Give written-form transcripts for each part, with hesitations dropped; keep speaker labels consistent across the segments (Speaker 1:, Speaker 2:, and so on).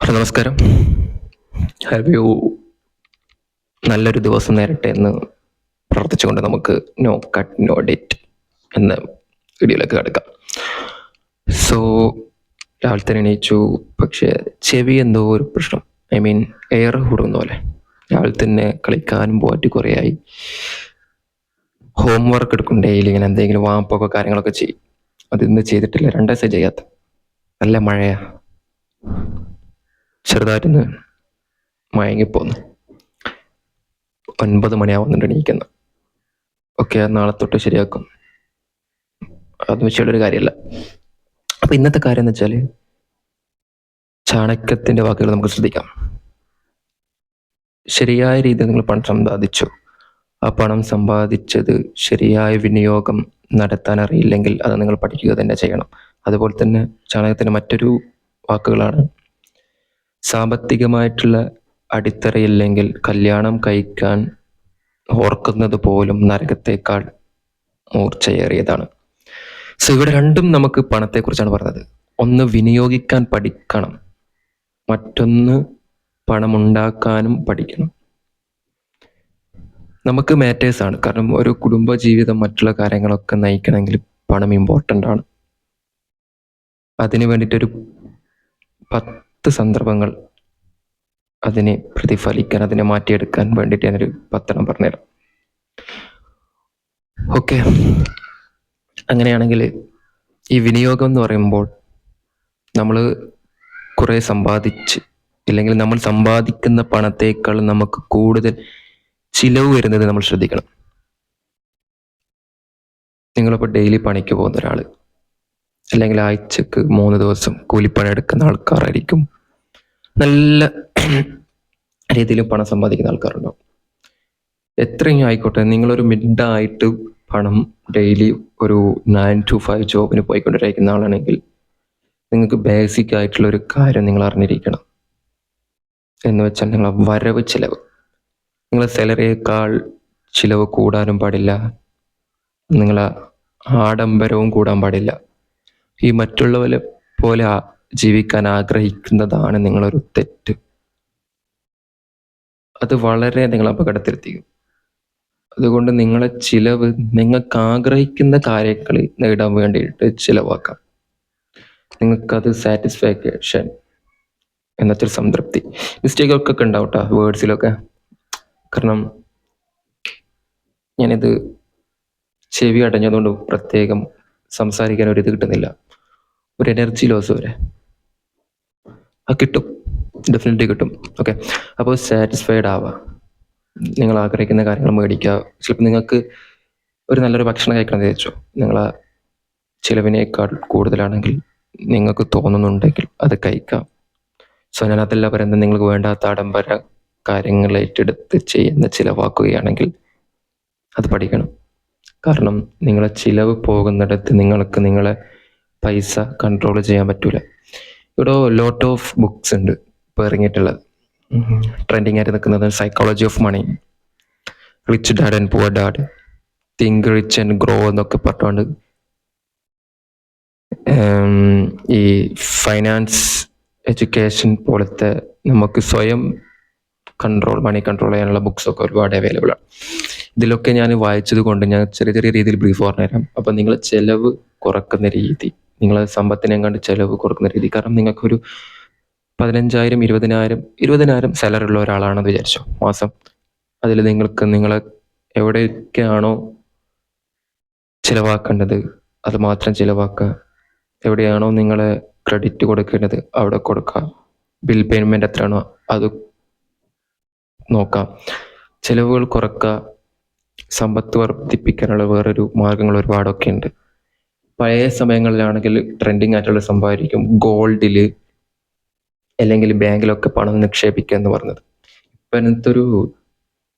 Speaker 1: നമസ്കാരം. Have you നല്ലൊരു ദിവസം നേരട്ടെ എന്ന് പ്രാർത്ഥിച്ചുകൊണ്ട് നമുക്ക് നോ കട്ട് നോ ഡേറ്റ് എന്ന വീഡിയോയിലേക്ക് കിടക്കാം. സോ രാവിലെ തന്നെ എണീച്ചു, പക്ഷേ ചെവി എന്തോ ഒരു പ്രശ്നം, എയർ കൂടുന്ന പോലെ. രാവിലെ തന്നെ കളിക്കാനും പോയിട്ട് കുറേയായി. ഹോംവർക്ക് എടുക്കും ഡെയിലി, ഇങ്ങനെ എന്തെങ്കിലും വാപ്പൊക്കെ കാര്യങ്ങളൊക്കെ ചെയ്യും. അതിന്ന് ചെയ്തിട്ടില്ല, 2 ദിവസം ചെയ്യാത്ത. നല്ല മഴയാ, ചെറുതായിട്ടൊന്ന് മയങ്ങിപ്പോന്നു. 9 മണിയാവുന്നുണ്ട് എണീക്കുന്ന. ഓക്കെ, നാളെ തൊട്ട് ശരിയാക്കും. അത് വെച്ചുള്ളൊരു കാര്യമല്ല. അപ്പൊ ഇന്നത്തെ കാര്യം എന്ന് വെച്ചാൽ, ചാണക്യത്തിന്റെ വാക്കുകൾ നമുക്ക് ശ്രദ്ധിക്കാം. ശരിയായ രീതിയിൽ നിങ്ങൾ പണം സമ്പാദിച്ചു. ആ പണം സമ്പാദിച്ചത് ശരിയായ വിനിയോഗം നടത്താൻ അറിയില്ലെങ്കിൽ അത് നിങ്ങൾ പഠിക്കുക തന്നെ ചെയ്യണം. അതുപോലെ തന്നെ ചാണകത്തിന്റെ മറ്റൊരു വാക്കുകളാണ്, സാമ്പത്തികമായിട്ടുള്ള അടിത്തറയില്ലെങ്കിൽ കല്യാണം കഴിക്കാൻ ഓർക്കുന്നത് പോലും നരകത്തേക്കാൾ മൂർച്ചയേറിയതാണ്. സോ ഇവിടെ രണ്ടും നമുക്ക് പണത്തെക്കുറിച്ചാണ് പറഞ്ഞത്. ഒന്ന് വിനിയോഗിക്കാൻ പഠിക്കണം, മറ്റൊന്ന് പണമുണ്ടാക്കാനും പഠിക്കണം. നമുക്ക് മാറ്റേഴ്സ് ആണ്. കാരണം ഒരു കുടുംബ ജീവിതം മറ്റുള്ള കാര്യങ്ങളൊക്കെ നയിക്കണമെങ്കിൽ പണം ഇമ്പോർട്ടൻ്റ് ആണ്. അതിന് വേണ്ടിയിട്ടൊരു 10 സന്ദർഭങ്ങൾ അതിനെ പ്രതിഫലിക്കാൻ, അതിനെ മാറ്റിയെടുക്കാൻ വേണ്ടിയിട്ട് ഞാനൊരു 10 പറഞ്ഞുതരാം. ഓക്കെ, അങ്ങനെയാണെങ്കിൽ ഈ വിനിയോഗം എന്ന് പറയുമ്പോൾ, നമ്മൾ കുറേ സമ്പാദിച്ച്, ഇല്ലെങ്കിൽ നമ്മൾ സമ്പാദിക്കുന്ന പണത്തേക്കാൾ നമുക്ക് കൂടുതൽ ചിലവ് വരുന്നത് നമ്മൾ ശ്രദ്ധിക്കണം. നിങ്ങളിപ്പോൾ ഡെയിലി പണിക്ക് പോകുന്ന ഒരാൾ, അല്ലെങ്കിൽ ആഴ്ചക്ക് 3 ദിവസം കൂലിപ്പണി എടുക്കുന്ന ആൾക്കാരായിരിക്കും. നല്ല രീതിയിൽ പണം സമ്പാദിക്കുന്ന ആൾക്കാരുണ്ടാവും. എത്രയും ആയിക്കോട്ടെ, നിങ്ങളൊരു മിഡായിട്ട് പണം ഡെയിലി ഒരു 9 to 5 ജോബിന് പോയിക്കൊണ്ടിരിക്കുന്ന ആളാണെങ്കിൽ നിങ്ങൾക്ക് ബേസിക് ആയിട്ടുള്ള ഒരു കാര്യം നിങ്ങൾ അറിഞ്ഞിരിക്കണം. എന്ന് വെച്ചാൽ നിങ്ങളെ വരവ് ചിലവ്, നിങ്ങളെ സാലറിയേക്കാൾ ചിലവ് കൂടാനും പാടില്ല, നിങ്ങളെ ആഡംബരവും കൂടാൻ പാടില്ല. ഈ മറ്റുള്ളവരെ പോലെ ജീവിക്കാൻ ആഗ്രഹിക്കുന്നതാണ് നിങ്ങളൊരു തെറ്റ്. അത് വളരെ നിങ്ങൾ അപകടത്തിലെത്തിക്കും. അതുകൊണ്ട് നിങ്ങളെ ചിലവ് നിങ്ങൾക്ക് ആഗ്രഹിക്കുന്ന കാര്യങ്ങൾ നേടാൻ വേണ്ടിയിട്ട് ചിലവാക്കാം. നിങ്ങൾക്കത് സാറ്റിസ്ഫാക്ഷൻ എന്നൊരു സംതൃപ്തി. മിസ്റ്റേക്കൊക്കെ ഉണ്ടാവും കേട്ടോ വേർഡ്സിലൊക്കെ. കാരണം ഞാനിത് ചെവി അടഞ്ഞതുകൊണ്ട് പ്രത്യേകം സംസാരിക്കാൻ ഒരു ഇത് കിട്ടുന്നില്ല, ഒരു എനർജി ലോസ് വരെ. കിട്ടും, ഡെഫിനറ്റ്ലി കിട്ടും. ഓക്കെ, അപ്പോൾ സാറ്റിസ്ഫൈഡ് ആവുക, നിങ്ങൾ ആഗ്രഹിക്കുന്ന കാര്യങ്ങൾ മേടിക്കുക. ചിലപ്പോൾ നിങ്ങൾക്ക് ഒരു നല്ലൊരു ഭക്ഷണം കഴിക്കണം വിചാരിച്ചോ, നിങ്ങളെ ചിലവിനേക്കാൾ കൂടുതലാണെങ്കിൽ നിങ്ങൾക്ക് തോന്നുന്നുണ്ടെങ്കിൽ അത് കഴിക്കാം. സോ ഞാൻ അതല്ല പറയുന്നത്, നിങ്ങൾക്ക് വേണ്ടാത്ത ആഡംബര കാര്യങ്ങൾ ഏറ്റെടുത്ത് ചെയ്യുന്ന ചിലവാക്കുകയാണെങ്കിൽ അത് പഠിക്കണം. കാരണം നിങ്ങളെ ചിലവ് പോകുന്നിടത്ത് നിങ്ങൾക്ക് നിങ്ങളെ പൈസ കൺട്രോൾ ചെയ്യാൻ പറ്റൂല. ഇവിടെ ലോട്ട് ഓഫ് ബുക്സ് ഉണ്ട് ഇപ്പോൾ ഇറങ്ങിയിട്ടുള്ളത്, ട്രെൻഡിങ് ആയിട്ട് നിൽക്കുന്നത്. Psychology of money, rich dad and poor dad, think rich and grow എന്നൊക്കെ പറഞ്ഞുകൊണ്ട് ഈ ഫൈനാൻസ് എഡ്യൂക്കേഷൻ പോലത്തെ നമുക്ക് സ്വയം മണി കൺട്രോൾ ചെയ്യാനുള്ള ബുക്സൊക്കെ ഒരുപാട് അവൈലബിൾ ആണ്. ഇതിലൊക്കെ ഞാൻ വായിച്ചത് കൊണ്ട് ഞാൻ ചെറിയ ചെറിയ രീതിയിൽ ബ്രീഫ് പറഞ്ഞുതരാം. അപ്പം നിങ്ങൾ ചിലവ് കുറക്കുന്ന രീതി, നിങ്ങളെ സമ്പത്തിനെ കണ്ട് ചിലവ് കുറക്കുന്ന രീതി. കാരണം നിങ്ങൾക്കൊരു 15,000 20,000 സാലറി ഉള്ള ഒരാളാണെന്ന് വിചാരിച്ചോ മാസം. അതിൽ നിങ്ങൾക്ക് നിങ്ങളെ എവിടെയൊക്കെയാണോ ചിലവാക്കേണ്ടത് അത് മാത്രം ചിലവാക്കുക. എവിടെയാണോ നിങ്ങളെ ക്രെഡിറ്റ് കൊടുക്കേണ്ടത് അവിടെ കൊടുക്കുക. ബിൽ പേയ്മെൻറ്റ് എത്രയാണോ അത് നോക്കാം. ചിലവുകൾ കുറക്കുക. സമ്പത്ത് വർദ്ധിപ്പിക്കാനുള്ള വേറൊരു മാർഗങ്ങൾ ഒരുപാടൊക്കെ ഉണ്ട്. പഴയ സമയങ്ങളിലാണെങ്കിൽ ട്രെൻഡിങ് ആയിട്ടുള്ള സംഭവമായിരിക്കും ഗോൾഡിൽ അല്ലെങ്കിൽ ബാങ്കിലൊക്കെ പണം നിക്ഷേപിക്കുക എന്ന് പറഞ്ഞത്. ഇപ്പം ഇന്നത്തെ ഒരു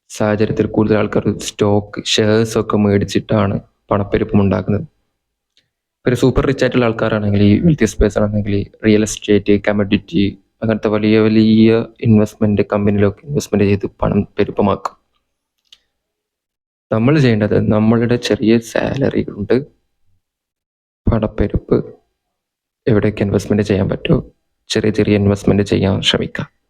Speaker 1: സാഹചര്യത്തിൽ കൂടുതൽ ആൾക്കാർ സ്റ്റോക്ക് ഷെയർസ് ഒക്കെ മേടിച്ചിട്ടാണ് പണപ്പെരുപ്പം ഉണ്ടാക്കുന്നത്. ഒരു സൂപ്പർ റിച്ച് ആയിട്ടുള്ള ആൾക്കാരാണെങ്കിൽ, ഈ വെൽത്തി സ്പേസ് ആണെങ്കിൽ റിയൽ എസ്റ്റേറ്റ്, കമ്മോഡിറ്റി അങ്ങനത്തെ വലിയ വലിയ ഇൻവെസ്റ്റ്മെന്റ് കമ്പനിയിലൊക്കെ ഇൻവെസ്റ്റ്മെന്റ് ചെയ്ത് പണം പെരുപ്പമാക്കും. നമ്മൾ ചെയ്യേണ്ടത്, നമ്മളുടെ ചെറിയ സാലറി കൊണ്ട് പണപ്പെരുപ്പ് എവിടെയൊക്കെ ഇൻവെസ്റ്റ്മെന്റ് ചെയ്യാൻ പറ്റുമോ ചെറിയ ചെറിയ ഇൻവെസ്റ്റ്മെൻറ്റ് ചെയ്യാൻ ശ്രമിക്കാം.